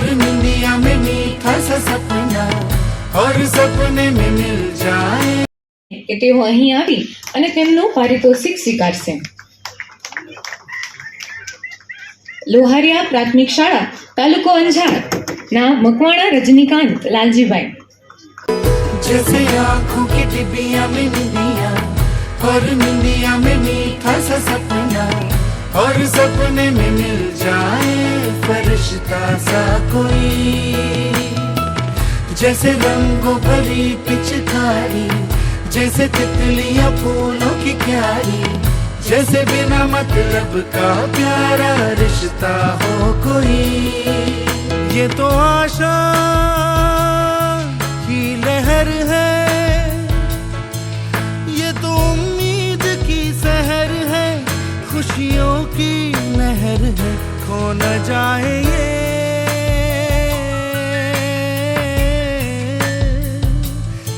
और निंदिया में मीठा सा सपना और सपने में मिल जाए કે તેઓ અહીં આવી અને તેમનું પારિતોષિક સ્વીકારશે। લોહારિયા પ્રાથમિક શાળા તાલુકો અંજાર ના મકવાણા રજનીકાંત લાલજીભાઈ। जैसे आँखों की डिबिया में निंदिया और निंदिया में मीठा सा सपना और सपने में मिल जाए फरिश्ता सा कोई, जैसे रंगों भरी पिचकारी, जैसे तितलियां फूलों की क्यारी, जैसे बिना मतलब का प्यारा रिश्ता हो कोई। ये तो आशा की लहर है, ये तो उम्मीद की सहर है, खुशियों की नहर है, खो न जाए ये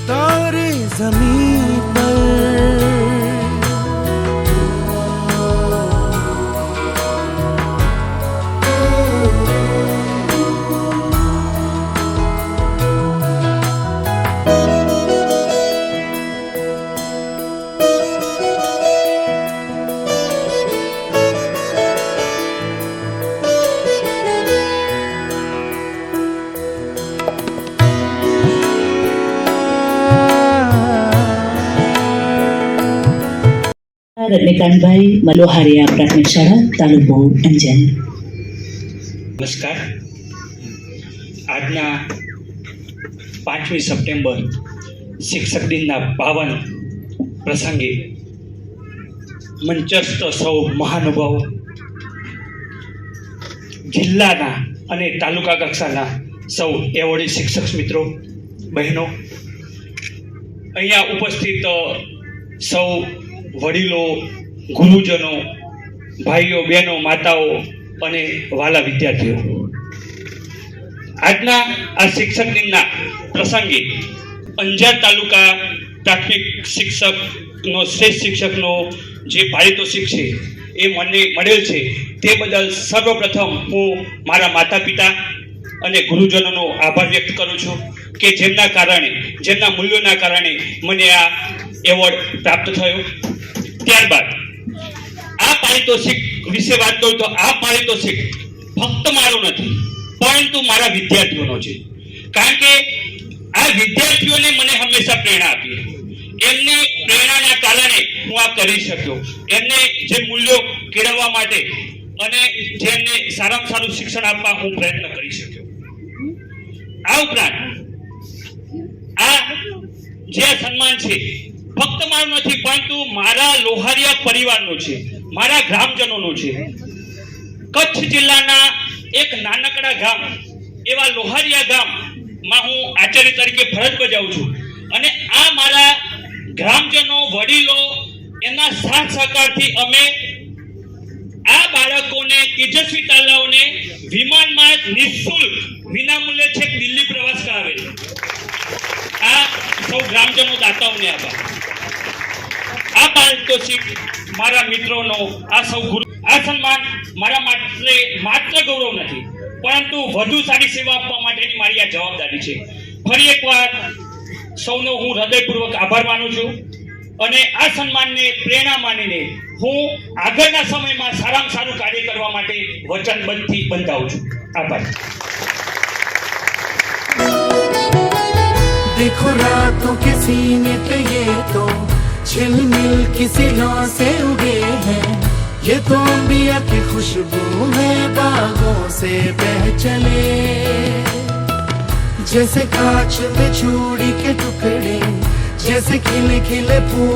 तारे ज़मीन पर। રજનીકાંતભાઈ લોહારિયા પ્રાથમિક શાળા તાલુકો અંજાર। નમસ્કાર। આજના 5મી સપ્ટેમ્બર શિક્ષક દિનના પાવન પ્રસંગે મંચસ્થ સૌ મહાનુભાવો, જિલ્લાના અને તાલુકા કક્ષાના સૌ એવોર્ડી શિક્ષક મિત્રો, બહેનો, અહીંયા ઉપસ્થિત સૌ વડીલો, ગુરુજનો, ભાઈઓ, બહેનો, માતાઓ અને વાલા વિદ્યાર્થીઓ, આજના આ શિક્ષક દિનના પ્રસંગે અંજાર તાલુકા પ્રાથમિક શિક્ષકનો શ્રેષ્ઠ શિક્ષકનો જે પારિતોષિક છે એ મને મળેલ છે તે બદલ સર્વપ્રથમ હું મારા માતા પિતા અને ગુરુજનોનો આભાર વ્યક્ત કરું છું કે જેમના કારણે, જેમના મૂલ્યોના કારણે મને આ એવોર્ડ પ્રાપ્ત થયો। ત્યારબાદ આ પારિતોષિક વિશે વાત કરું તો આ પારિતોષિક ફક્ત મારો નથી પરંતુ મારા વિદ્યાર્થીઓનો છે, કારણ કે આ વિદ્યાર્થીઓને મને હંમેશા પ્રેરણા આપી, એમની પ્રેરણાના કારણે હું આ કરી શક્યો, એમને જે મૂલ્યો કેળવવા માટે અને જેમને સારામાં સારું શિક્ષણ આપવા હું પ્રયત્ન કરી શક્યો। આ ઉપરાંત આ જે સન્માન છે ફક્ત મારું નથી પરંતુ મારા લોહારિયા પરિવારનો છે, મારા ગ્રામજનોનો છે। કચ્છ જિલ્લાના એક નાનકડા ગામ એવા લોહારિયા ગામમાં હું આચાર્ય તરીકે ફરજ બજાવું છું અને આ મારા ગ્રામજનો, વડીલો, એના સાથ સહકારથી અમે આ બાળકોને, તેજસ્વી તાલાઓને વિમાનમાં નિઃશુલ્ક વિનામૂલ્યે છેક દિલ્હી પ્રવાસ કરાવેલો। આ સૌ ગ્રામજનો, દાતાઓને આભાર। આ પારિતોષિક મારા મિત્રોનો, આ સૌ ગુરુ, આ સન્માન મારા માટે માત્ર ગૌરવ નથી પરંતુ વધુ સારી સેવા આપવા માટેની મારી આ જવાબદારી છે। ફરી એકવાર સૌનો હું હૃદયપૂર્વક આભાર માનું છું અને આ સન્માનને પ્રેરણા માનીને હું આગળના સમયમાં સારામાં સારું કાર્ય કરવા માટે વચનબદ્ધથી બંધાવું છું। આભાર। देखो रातों के सीने पे ये तो झिलमिल किसी लौ से उगे हैं, ये तो अंबिया की खुशबू है बागों से बह चले, जैसे कांच में चूड़ी के टुकड़े, जैसे खिले खिले फूल।